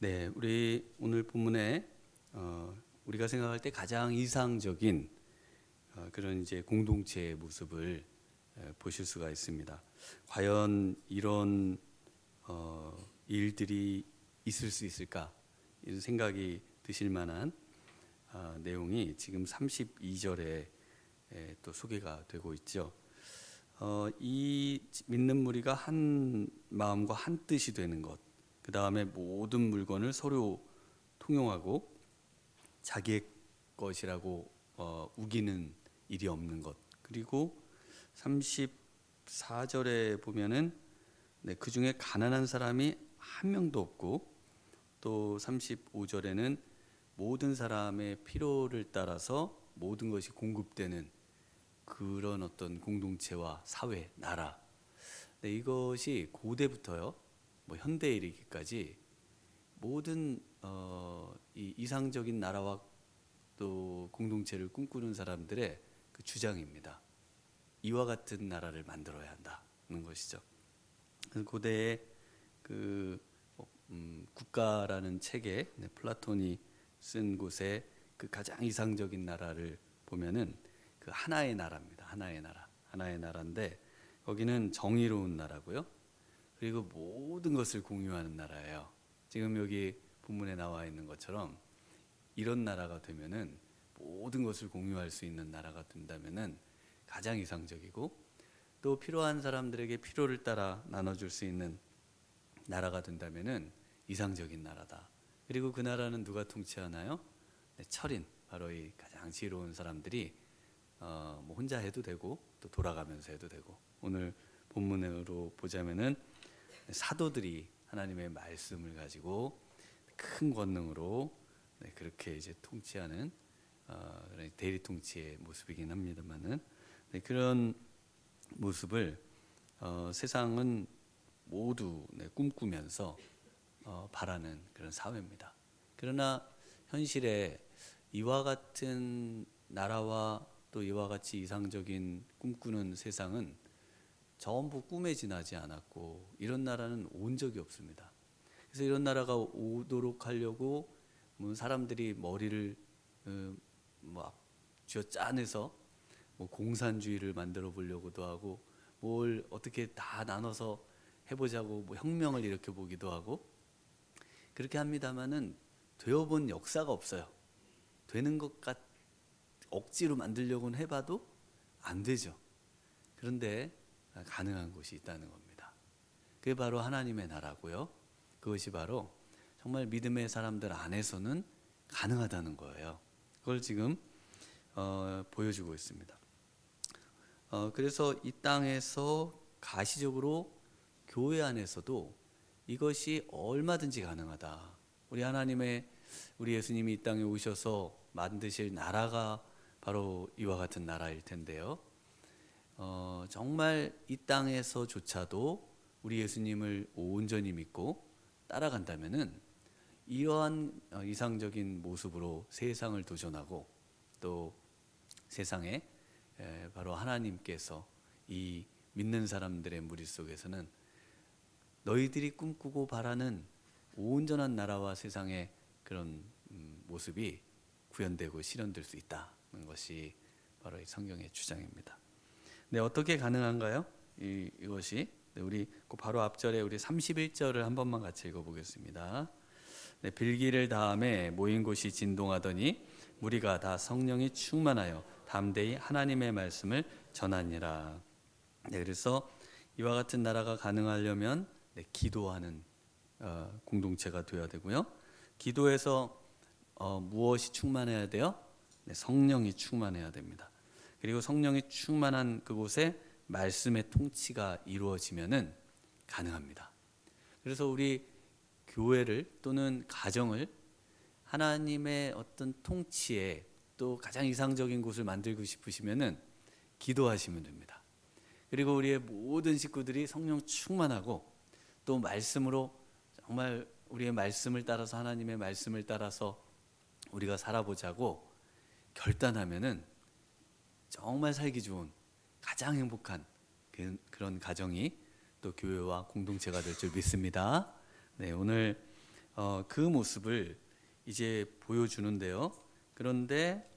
네, 우리 오늘 본문에 우리가 생각할 때 가장 이상적인 그런 이제 공동체의 모습을 보실 수가 있습니다. 과연 이런 일들이 있을 수 있을까? 이런 생각이 드실 만한 내용이 지금 32절에 또 소개가 되고 있죠. 이 믿는 무리가 한 마음과 한 뜻이 되는 것, 그 다음에 모든 물건을 서로 통용하고 자기의 것이라고 우기는 일이 없는 것, 그리고 34절에 보면은 그 중에 가난한 사람이 한 명도 없고, 또 35절에는 모든 사람의 필요를 따라서 모든 것이 공급되는 그런 어떤 공동체와 사회, 나라. 이것이 고대부터요, 뭐 현대에 이르기까지 모든 이 이상적인 나라와 또 공동체를 꿈꾸는 사람들의 그 주장입니다. 이와 같은 나라를 만들어야 한다는 것이죠. 고대의 그 국가라는 책에 플라톤이 쓴 곳에 그 가장 이상적인 나라를 보면은 그 하나의 나라입니다. 하나의 나라인데 거기는 정의로운 나라고요. 그리고 모든 것을 공유하는 나라예요. 지금 여기 본문에 나와 있는 것처럼 이런 나라가 되면은 모든 것을 공유할 수 있는 나라가 된다면은 가장 이상적이고, 또 필요한 사람들에게 필요를 따라 나눠줄 수 있는 나라가 된다면은 이상적인 나라다. 그리고 그 나라는 누가 통치하나요? 철인, 바로 이 가장 지혜로운 사람들이 뭐 혼자 해도 되고 또 돌아가면서 해도 되고, 오늘 본문으로 보자면은 사도들이 하나님의 말씀을 가지고 큰 권능으로 그렇게 이제 통치하는 대리 통치의 모습이긴 합니다만은, 그런 모습을 세상은 모두 꿈꾸면서 바라는 그런 사회입니다. 그러나 현실에 이와 같은 나라와 또 이와 같이 이상적인 꿈꾸는 세상은 전부 꿈에 지나지 않았고, 이런 나라는 온 적이 없습니다. 그래서 이런 나라가 오도록 하려고 사람들이 머리를 막 쥐어 짜내서 뭐 공산주의를 만들어 보려고도 하고, 뭘 어떻게 다 나눠서 해보자고 뭐 혁명을 일으켜 보기도 하고 그렇게 합니다만은 되어본 역사가 없어요. 되는 것 같 억지로 만들려고는 해봐도 안 되죠. 그런데 가능한 곳이 있다는 겁니다. 그게 바로 하나님의 나라고요. 그것이 바로 정말 믿음의 사람들 안에서는 가능하다는 거예요. 그걸 지금 보여주고 있습니다. 그래서 이 땅에서 가시적으로 교회 안에서도 이것이 얼마든지 가능하다. 우리 예수님이 이 땅에 오셔서 만드실 나라가 바로 이와 같은 나라일 텐데요. 정말 이 땅에서조차도 우리 예수님을 온전히 믿고 따라간다면은 이러한 이상적인 모습으로 세상을 도전하고, 또 세상에 바로 하나님께서 이 믿는 사람들의 무리 속에서는 너희들이 꿈꾸고 바라는 온전한 나라와 세상의 그런 모습이 구현되고 실현될 수 있다는 것이 바로 이 성경의 주장입니다. 네, 어떻게 가능한가요? 이것이 우리 바로 앞절에 우리 31절을 한 번만 같이 읽어보겠습니다. 네, 빌기를 다음에 모인 곳이 진동하더니 무리가 다 성령이 충만하여 담대히 하나님의 말씀을 전하니라. 네, 그래서 이와 같은 나라가 가능하려면 기도하는 공동체가 되어야 되고요. 기도에서 무엇이 충만해야 돼요? 성령이 충만해야 됩니다. 그리고 성령이 충만한 그곳에 말씀의 통치가 이루어지면은 가능합니다. 그래서 우리 교회를 또는 가정을 하나님의 어떤 통치에 또 가장 이상적인 곳을 만들고 싶으시면은 기도하시면 됩니다. 그리고 우리의 모든 식구들이 성령 충만하고 또 말씀으로 정말 우리의 말씀을 따라서, 하나님의 말씀을 따라서 우리가 살아보자고 결단하면은 정말 살기 좋은 가장 행복한 그런 가정이 또 교회와 공동체가 될 줄 믿습니다. 네, 오늘 그 모습을 이제 보여주는데요. 그런데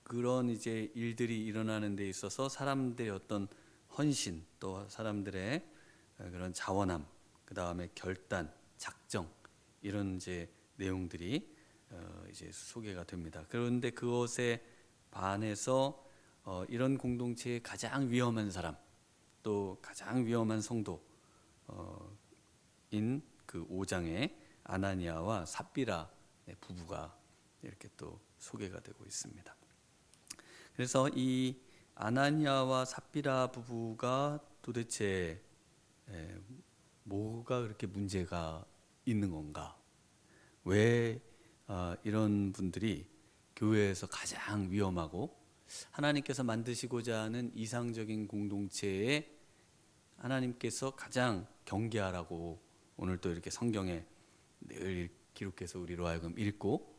그런 이제 일들이 일어나는 데 있어서 사람들의 어떤 헌신, 또 사람들의 그런 자원함, 그 다음에 결단, 작정, 이런 이제 내용들이 이제 소개가 됩니다. 그런데 그것에 반해서 이런 공동체의 가장 위험한 사람, 또 가장 위험한 성도인 그 5장의 아나니아와 삽비라 부부가 이렇게 또 소개가 되고 있습니다. 그래서 이 아나니아와 삽비라 부부가 도대체 뭐가 그렇게 문제가 있는 건가? 왜 이런 분들이 교회에서 가장 위험하고 하나님께서 만드시고자 하는 이상적인 공동체에 하나님께서 가장 경계하라고 오늘 또 이렇게 성경에 늘 기록해서 우리로 하여금 읽고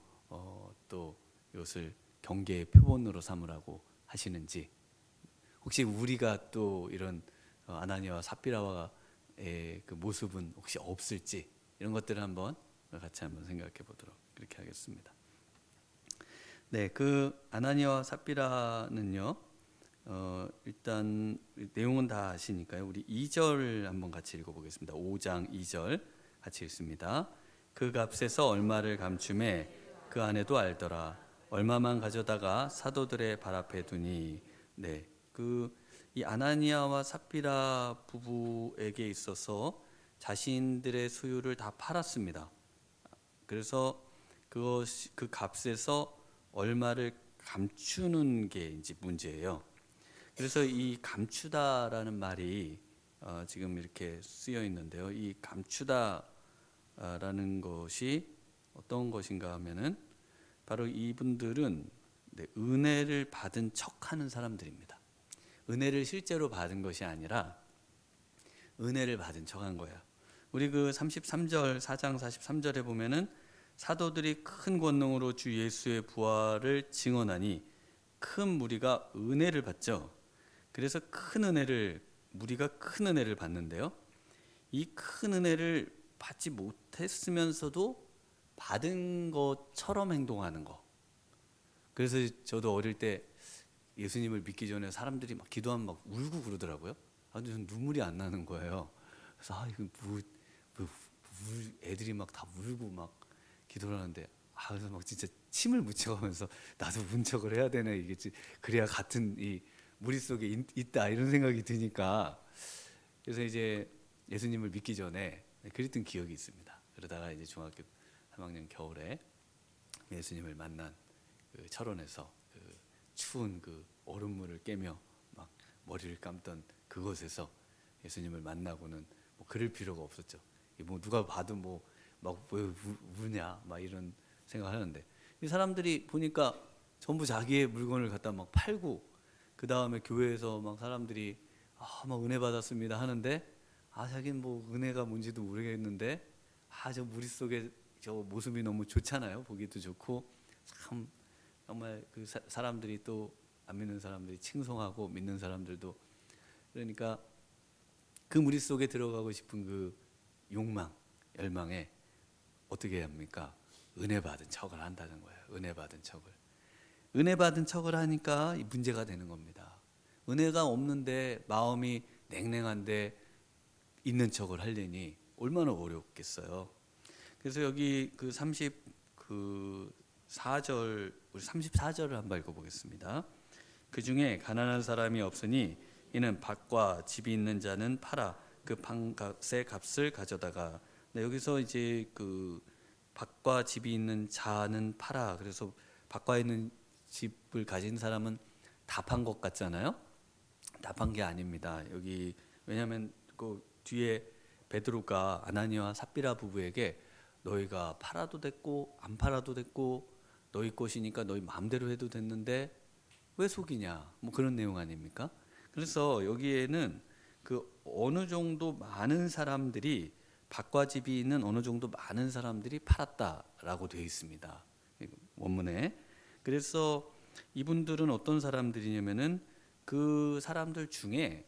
또 이것을 경계의 표본으로 삼으라고 하시는지, 혹시 우리가 또 이런 아나니아와 삽비라와의 그 모습은 혹시 없을지, 이런 것들을 한번 같이 한번 생각해 보도록 그렇게 하겠습니다. 네, 그 아나니아와 삽비라는요, 일단 내용은 다 아시니까요. 우리 2절 한번 같이 읽어보겠습니다. 5장 2절 같이 읽습니다. 그 값에서 얼마를 감춤해 그 아내도 알더라. 얼마만 가져다가 사도들의 발 앞에 두니. 네, 이 아나니아와 삽비라 부부에게 있어서 자신들의 소유를 다 팔았습니다. 그래서 그 값에서 얼마를 감추는 게 이제 문제예요. 그래서 이 감추다라는 말이 지금 이렇게 쓰여 있는데요. 이 감추다라는 것이 어떤 것인가 하면은 바로 이분들은 은혜를 받은 척하는 사람들입니다. 은혜를 실제로 받은 것이 아니라 은혜를 받은 척한 거예요. 우리 그 33절 4장 43절에 보면은 사도들이 큰 권능으로 주 예수의 부활을 증언하니 큰 무리가 은혜를 받죠. 그래서 무리가 큰 은혜를 받는데요. 이 큰 은혜를 받지 못했으면서도 받은 것처럼 행동하는 거. 그래서 저도 어릴 때 예수님을 믿기 전에 사람들이 막 기도하면 막 울고 그러더라고요. 근데 전 눈물이 안 나는 거예요. 그래서 이거 애들이 막 다 울고 막 기도를 하는데 그래서 막 진짜 침을 묻혀가면서 나도 운 척을 해야 되나, 이게 그래야 같은 이 무리 속에 있다, 이런 생각이 드니까, 그래서 이제 예수님을 믿기 전에 그랬던 기억이 있습니다. 그러다가 이제 중학교 3학년 겨울에 예수님을 만난 그 철원에서 그 추운 그 얼음물을 깨며 막 머리를 감던 그곳에서 예수님을 만나고는 뭐 그럴 필요가 없었죠. 뭐 누가 봐도 뭐 막 왜 우냐 막 이런 생각을 하는데, 이 사람들이 보니까 전부 자기의 물건을 갖다 막 팔고, 그 다음에 교회에서 막 사람들이 막 은혜 받았습니다 하는데, 자기는 뭐 은혜가 뭔지도 모르겠는데, 저 무리 속에 저 모습이 너무 좋잖아요. 보기도 좋고, 참 정말 그 사람들이 또 안 믿는 사람들이 칭송하고 믿는 사람들도, 그러니까 그 무리 속에 들어가고 싶은 그 욕망, 열망에 어떻게 합니까? 은혜 받은 척을 한다는 거예요. 은혜 받은 척을 하니까 문제가 되는 겁니다. 은혜가 없는데 마음이 냉랭한데 있는 척을 하려니 얼마나 어렵겠어요. 그래서 여기 그 34절, 우리 34절을 한번 읽어보겠습니다. 그 중에 가난한 사람이 없으니 이는 밭과 집이 있는 자는 팔아 그 판값의 값을 가져다가. 여기서 이제 그 밭과 집이 있는 자는 팔아. 그래서 밭과 있는 집을 가진 사람은 다 판 것 같잖아요. 다 판 게 아닙니다. 여기 왜냐하면 그 뒤에 베드로가 아나니아와 삽비라 부부에게 너희가 팔아도 됐고 안 팔아도 됐고 너희 것이니까 너희 마음대로 해도 됐는데 왜 속이냐, 뭐 그런 내용 아닙니까? 그래서 여기에는 그 어느 정도 많은 사람들이, 밭과 집이 있는 어느 정도 많은 사람들이 팔았다라고 되어 있습니다, 원문에. 그래서 이분들은 어떤 사람들이냐면은 그 사람들 중에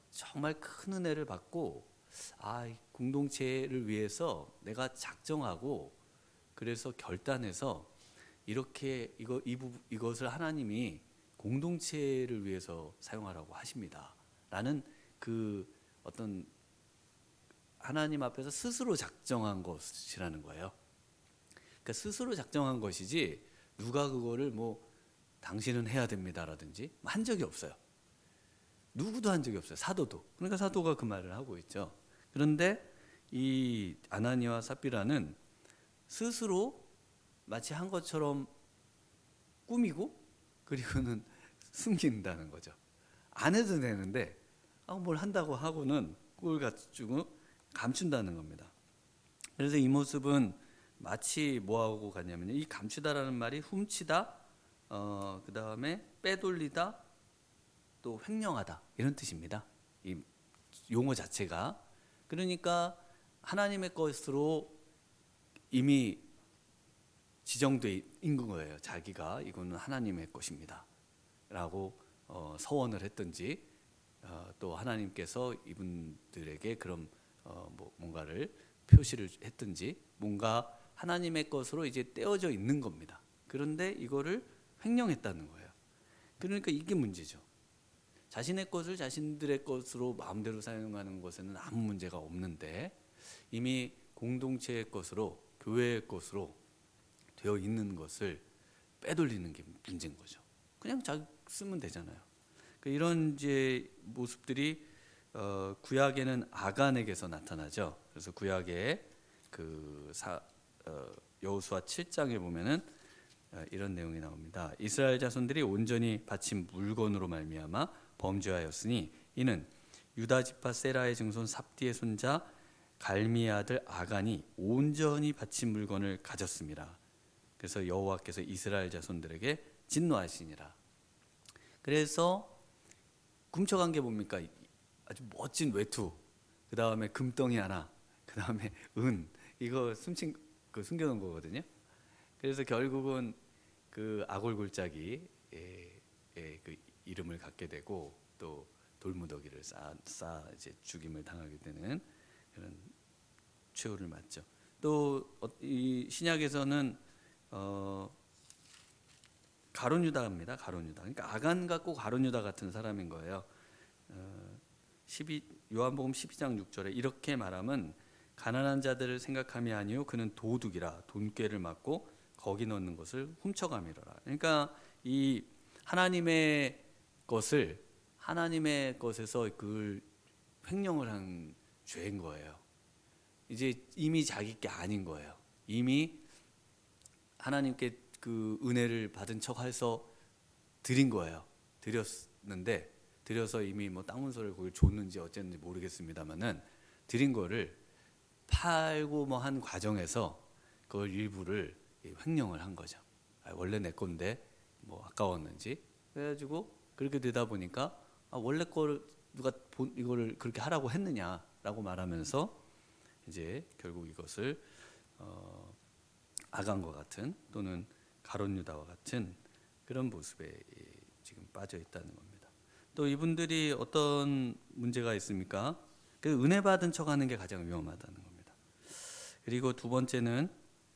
정말 큰 은혜를 받고 이 공동체를 위해서 내가 작정하고 그래서 결단해서 이렇게 이것을 하나님이 공동체를 위해서 사용하라고 하십니다라는 그 어떤 하나님 앞에서 스스로 작정한 것이라는 거예요. 그러니까 스스로 작정한 것이지 누가 그거를 뭐 당신은 해야 됩니다라든지 한 적이 없어요. 누구도 한 적이 없어요. 사도도. 그러니까 사도가 그 말을 하고 있죠. 그런데 이 아나니와 삽비라는 스스로 마치 한 것처럼 꾸미고 그리고는 숨긴다는 거죠. 안 해도 되는데 뭘 한다고 하고는 그걸 가지고 감춘다는 겁니다. 그래서 이 모습은 마치 뭐하고 같냐면요, 이 감추다라는 말이 훔치다, 그 다음에 빼돌리다, 또 횡령하다 이런 뜻입니다. 이 용어 자체가. 그러니까 하나님의 것으로 이미 지정돼 있는 거예요. 자기가 이거는 하나님의 것입니다 라고 서원을 했든지, 또 하나님께서 이분들에게 그런 뭔가를 표시를 했든지, 뭔가 하나님의 것으로 이제 떼어져 있는 겁니다. 그런데 이거를 횡령했다는 거예요. 그러니까 이게 문제죠. 자신의 것을 자신들의 것으로 마음대로 사용하는 것에는 아무 문제가 없는데, 이미 공동체의 것으로, 교회의 것으로 되어 있는 것을 빼돌리는 게 문제인 거죠. 그냥 자기 쓰면 되잖아요. 이런 이제 모습들이 구약에는 아간에게서 나타나죠. 그래서 구약의 여호수아 7장에 보면은 이런 내용이 나옵니다. 이스라엘 자손들이 온전히 바친 물건으로 말미암아 범죄하였으니 이는 유다 지파 세라의 증손 삽디의 손자 갈미의 아들 아간이 온전히 바친 물건을 가졌습니다. 그래서 여호와께서 이스라엘 자손들에게 진노하시니라. 그래서 훔쳐간 게 뭡니까? 아주 멋진 외투, 그 다음에 금덩이 하나, 그 다음에 이거 숨겨놓은 거거든요. 그래서 결국은 그 아골골짜기 그 이름을 갖게 되고, 또 돌무더기를 쌓아 이제 죽임을 당하게 되는 그런 최후를 맞죠. 또 이 신약에서는 가룟 유다입니다. 가룟 유다. 그러니까 아간 같고 가룟 유다 같은 사람인 거예요. 요한복음 12장 6절에 이렇게 말하면 가난한 자들을 생각함이 아니요 그는 도둑이라 돈꾀를 맞고 거기 넣는 것을 훔쳐가미로라. 그러니까 이 하나님의 것에서 그걸 횡령을 한 죄인 거예요. 이제 이미 자기 게 아닌 거예요. 이미 하나님께 그 은혜를 받은 척해서 드린 거예요. 드려서 이미 뭐 땅 문서를 거기 줬는지 어쨌는지 모르겠습니다만은 드린 거를 팔고 뭐 한 과정에서 그걸 일부를 횡령을 한 거죠. 원래 내 건데 뭐 아까웠는지. 그래가지고 그렇게 되다 보니까 원래 거를 누가 이거를 그렇게 하라고 했느냐라고 말하면서 이제 결국 이것을 아간과 같은 또는 가룟 유다와 같은 그런 모습에 지금 빠져 있다는 겁니다. 또 이분들이 어떤 문제가 있습니까? 그 은혜 받은 척하는 게 가장 위험하다는 겁니다. 그리고 두 번째는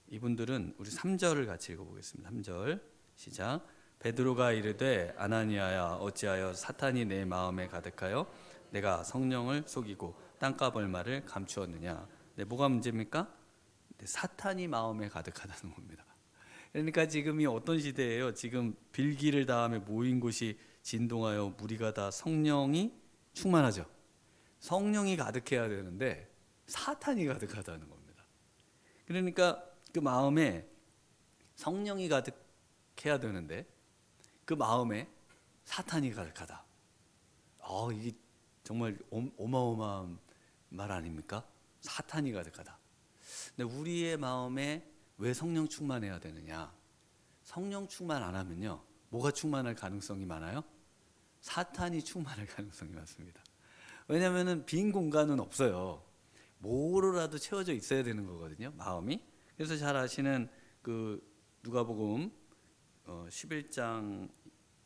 이분들은 우리 3절을 같이 읽어보겠습니다. 3절 시작. 베드로가 이르되 아나니아야 어찌하여 사탄이 내 마음에 가득하여 내가 성령을 속이고 땅값 얼마를 감추었느냐. 네, 뭐가 문제입니까? 네, 사탄이 마음에 가득하다는 겁니다. 그러니까 지금이 어떤 시대예요? 지금 빌기를 다음에 모인 곳이 진동하여 무리가 다 성령이 충만하죠. 성령이 가득해야 되는데 사탄이 가득하다는 겁니다. 그러니까 그 마음에 성령이 가득해야 되는데 그 마음에 사탄이 가득하다. 이게 정말 어마어마한 말 아닙니까? 사탄이 가득하다. 근데 우리의 마음에 왜 성령 충만해야 되느냐? 성령 충만 안 하면요, 뭐가 충만할 가능성이 많아요? 사탄이 충만할 가능성이 많습니다. 왜냐하면 빈 공간은 없어요. 뭐로라도 채워져 있어야 되는 거거든요, 마음이. 그래서 잘 아시는 그 누가복음 11장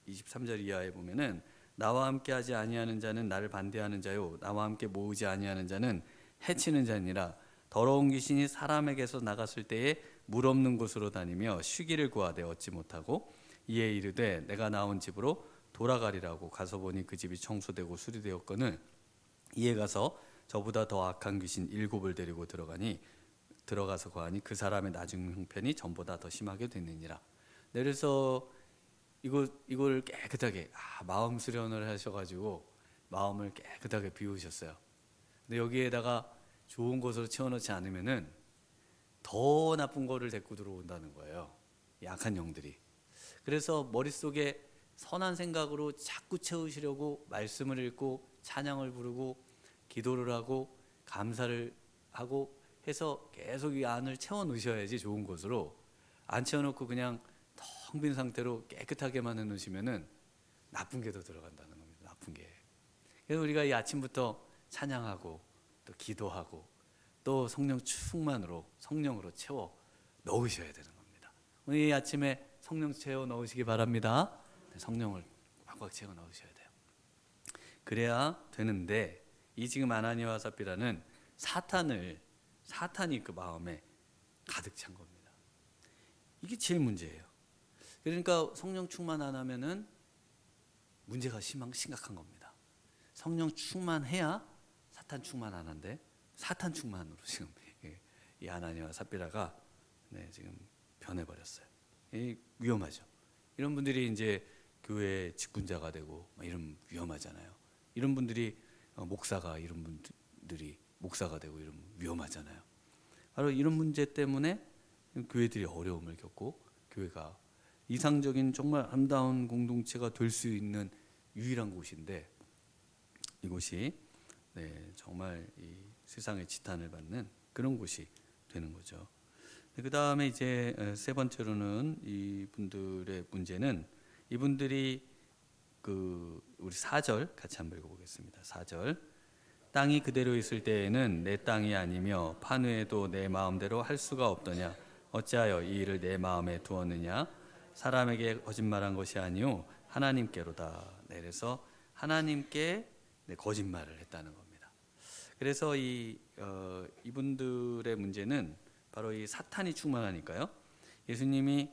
23절 이하에 보면은 나와 함께 하지 아니하는 자는 나를 반대하는 자요 나와 함께 모으지 아니하는 자는 해치는 자니라. 더러운 귀신이 사람에게서 나갔을 때에 물 없는 곳으로 다니며 쉬기를 구하되 얻지 못하고 이에 이르되 내가 나온 집으로 돌아가리라고 가서 보니 그 집이 청소되고 수리되었거늘 이에 가서 저보다 더 악한 귀신 7을 데리고 들어가서 거하니 그 사람의 나중 형편이 전보다 더 심하게 됐느니라. 그래서 이걸 깨끗하게 마음 수련을 하셔가지고 마음을 깨끗하게 비우셨어요. 근데 여기에다가 좋은 것으로 채워넣지 않으면은 더 나쁜 거를 데리고 들어온다는 거예요. 약한 영들이. 그래서 머릿속에 선한 생각으로 자꾸 채우시려고 말씀을 읽고 찬양을 부르고 기도를 하고 감사를 하고 해서 계속 이 안을 채워 넣으셔야지 좋은 것으로. 안 채워놓고 그냥 텅 빈 상태로 깨끗하게만 해놓으시면은 나쁜 게 더 들어간다는 겁니다. 나쁜 게. 그래서 우리가 이 아침부터 찬양하고 또 기도하고 또 성령 충만으로 성령으로 채워 넣으셔야 되는 겁니다. 오늘 이 아침에 성령 채워 넣으시기 바랍니다. 성령을 꽉꽉 채워 넣으셔야 돼요. 그래야 되는데 이 지금 아나니아와 삽비라는 사탄이 그 마음에 가득 찬 겁니다. 이게 제일 문제예요. 그러니까 성령 충만 안 하면은 문제가 심각한 겁니다. 성령 충만해야 사탄 충만 안 한데 사탄 충만으로 지금 이 아나니아와 삽비라가 지금 변해버렸어요. 위험하죠. 이런 분들이 이제 교회 직분자가 되고 이런 위험하잖아요. 이런 분들이 이런 분들이 목사가 되고 이러면 위험하잖아요. 바로 이런 문제 때문에 교회들이 어려움을 겪고 교회가 이상적인 정말 아름다운 공동체가 될 수 있는 유일한 곳인데 이곳이 정말 이 세상의 지탄을 받는 그런 곳이 되는 거죠. 그 다음에 이제 세 번째로는 이분들의 문제는 이분들이 우리 4절 같이 한번 읽어보겠습니다. 4절 땅이 그대로 있을 때에는 내 땅이 아니며 판후에도 내 마음대로 할 수가 없더냐 어찌하여 이 일을 내 마음에 두었느냐 사람에게 거짓말한 것이 아니오 하나님께로다. 그래서 하나님께 거짓말을 했다는 겁니다. 그래서 이분들의 문제는 바로 이 사탄이 충만하니까요. 예수님이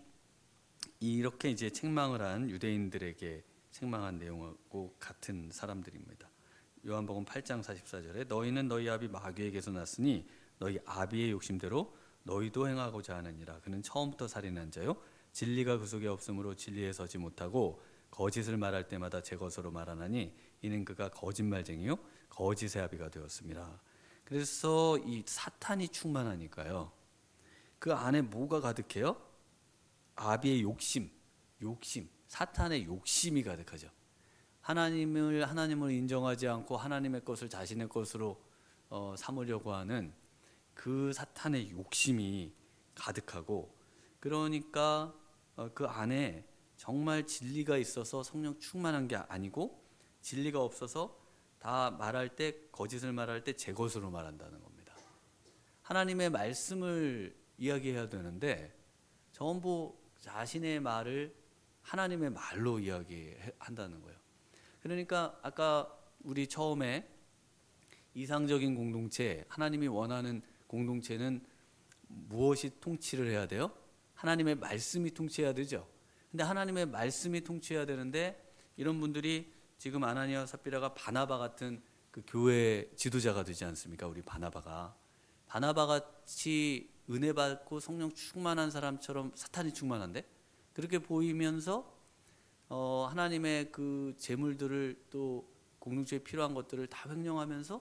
이렇게 이제 책망을 한 유대인들에게 책망한 내용하고 같은 사람들입니다. 요한복음 8장 44절에 너희는 너희 아비 마귀에게서 났으니 너희 아비의 욕심대로 너희도 행하고자 하느니라. 그는 처음부터 살인한 자요 진리가 그 속에 없으므로 진리에 서지 못하고 거짓을 말할 때마다 제 것으로 말하나니 이는 그가 거짓말쟁이요 거짓의 아비가 되었습니다. 그래서 이 사탄이 충만하니까요. 그 안에 뭐가 가득해요? 아비의 욕심, 사탄의 욕심이 가득하죠. 하나님을 인정하지 않고 하나님의 것을 자신의 것으로 삼으려고 하는 그 사탄의 욕심이 가득하고, 그러니까 그 안에 정말 진리가 있어서 성령 충만한 게 아니고 진리가 없어서 다 말할 때 거짓을 말할 때 제 것으로 말한다는 겁니다. 하나님의 말씀을 이야기해야 되는데 전부 자신의 말을 하나님의 말로 이야기한다는 거예요. 그러니까 아까 우리 처음에 이상적인 공동체, 하나님이 원하는 공동체는 무엇이 통치를 해야 돼요? 하나님의 말씀이 통치해야 되죠. 근데 하나님의 말씀이 통치해야 되는데 이런 분들이 지금 아나니아와 삽비라가 바나바 같은 그 교회 지도자가 되지 않습니까? 우리 바나바 같이 은혜 받고 성령 충만한 사람처럼 사탄이 충만한데 그렇게 보이면서 하나님의 그 재물들을 또 공동체에 필요한 것들을 다 횡령하면서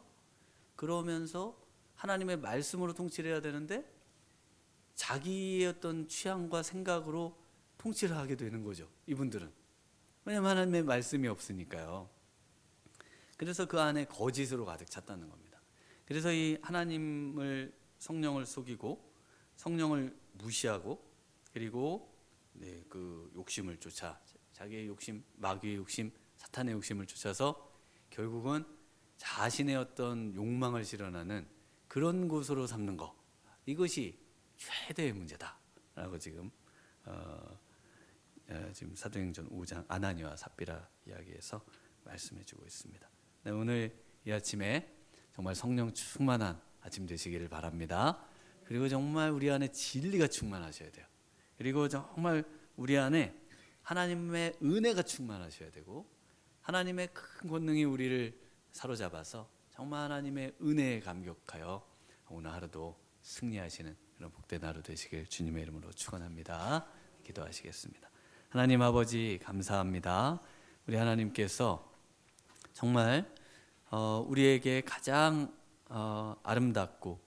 그러면서 하나님의 말씀으로 통치를 해야 되는데 자기의 어떤 취향과 생각으로 통치를 하게 되는 거죠. 이분들은. 왜냐하면 하나님의 말씀이 없으니까요. 그래서 그 안에 거짓으로 가득 찼다는 겁니다. 그래서 이 하나님을 성령을 속이고 성령을 무시하고 그리고 그 욕심을 쫓아 자기의 욕심, 마귀의 욕심, 사탄의 욕심을 쫓아서 결국은 자신의 어떤 욕망을 실현하는 그런 곳으로 삼는 것, 이것이 최대의 문제다라고 지금 사도행전 5장 아나니아와 삽비라 이야기에서 말씀해주고 있습니다. 오늘 이 아침에 정말 성령 충만한 아침 되시기를 바랍니다. 그리고 정말 우리 안에 진리가 충만하셔야 돼요. 그리고 정말 우리 안에 하나님의 은혜가 충만하셔야 되고 하나님의 큰 권능이 우리를 사로잡아서 정말 하나님의 은혜에 감격하여 오늘 하루도 승리하시는 그런 복된 하루 되시길 주님의 이름으로 축원합니다. 기도하시겠습니다. 하나님 아버지 감사합니다. 우리 하나님께서 정말 우리에게 가장 아름답고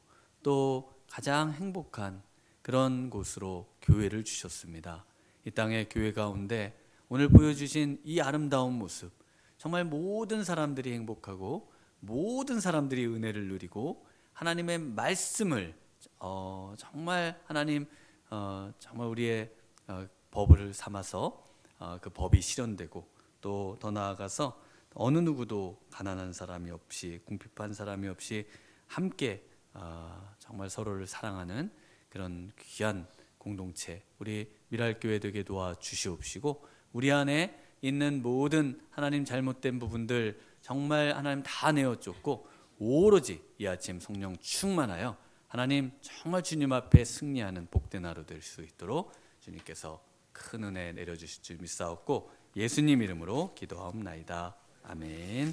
또 가장 행복한 그런 곳으로 교회를 주셨습니다. 이 땅의 교회 가운데 오늘 보여주신 이 아름다운 모습, 정말 모든 사람들이 행복하고 모든 사람들이 은혜를 누리고 하나님의 말씀을 정말 하나님 정말 우리의 법을 삼아서 그 법이 실현되고 또 더 나아가서 어느 누구도 가난한 사람이 없이 궁핍한 사람이 없이 함께 정말 서로를 사랑하는 그런 귀한 공동체 우리 미랄교회 되게 도와주시옵시고 우리 안에 있는 모든 하나님 잘못된 부분들 정말 하나님 다 내어쫓고 오로지 이 아침 성령 충만하여 하나님 정말 주님 앞에 승리하는 복된 하루 될 수 있도록 주님께서 큰 은혜 내려주실 줄 믿사옵고 예수님 이름으로 기도하옵나이다. 아멘.